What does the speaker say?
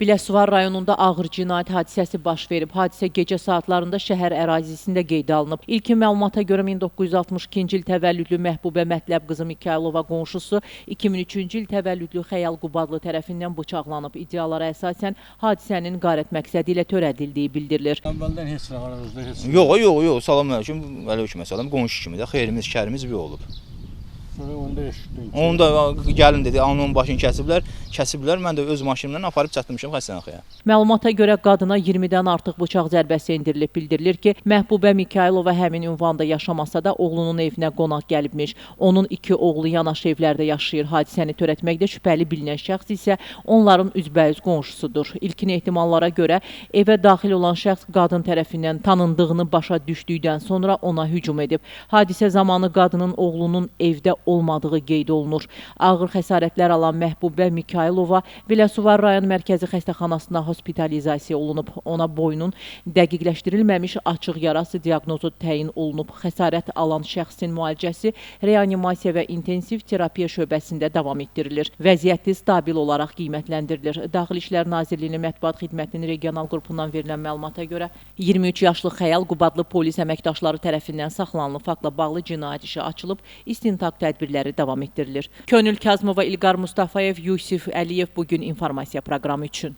Biləsuvar rayonunda ağır cinayət hadisəsi baş verib. Hadisə gecə saatlarında şəhər ərazisində qeydə alınıb. İlkin məlumata görə 1962-ci il təvəllüdlü Məhbubə Mətləb qızı Mikaylova qonşusu 2003-cü il təvəllüdlü Xəyal Qubadlı tərəfindən bıçaqlanıb. İddialara əsasən hadisənin qarət məqsədi ilə törədildiyi bildirilir. Əvvəldən heç nə aranızda heç nə. Yox, salam əleykum. Əleykum əssalam. Qonşu kimi də xeyrimiz, şərimiz bir olub. Sonra onda eşitdim ki. Onda gəlin dedi, alnının başını kəsiblər. Mən də öz maşınımla aparıb çatmışam xəstəxanaya. Məlumata görə qadına 20-dən artıq bıçaq zərbəsi endirilib. Bildirilir ki, Məhbubə Mikaylova həmin ünvanda yaşamasa da oğlunun evinə qonaq gəlibmiş. Onun 2 oğlu yanaşı evlərdə yaşayır. Hadisəni törətməkdə şübhəli bilinən şəxs isə onların üzbəüz qonşusudur. İlkin ehtimallara görə evə daxil olan şəxs qadın tərəfindən tanındığını başa düşdükdən sonra ona hücum edib. Hadisə zamanı qadının oğlunun evdə olmadığı qeyd olunur. Ağır xəsarətlər alan Məhbubə Mikaylova Biləsuvar rayon mərkəzi xəstəxanasına hospitalizasiya olunub. Ona boynun dəqiqləşdirilməmiş açıq yarası diaqnozu təyin olunub. Xəsarət alan şəxsin müalicəsi reanimasiya və intensiv terapiya şöbəsində davam etdirilir. Vəziyyəti stabil olaraq qiymətləndirilir. Daxili İşlər Nazirliyinin mətbuat xidmətinin regional qrupundan verilən məlumata görə 23 yaşlı Xəyal Qubadlı polis əməkdaşları tərəfindən saxlanılıb. Faktla bağlı cinayət işi açılıb, istintaq tədbirləri davam etdirilir. Könül Kazımova, İlqar Mustafayev, Yusif Əliyev bugün informasiya proqramı üçün.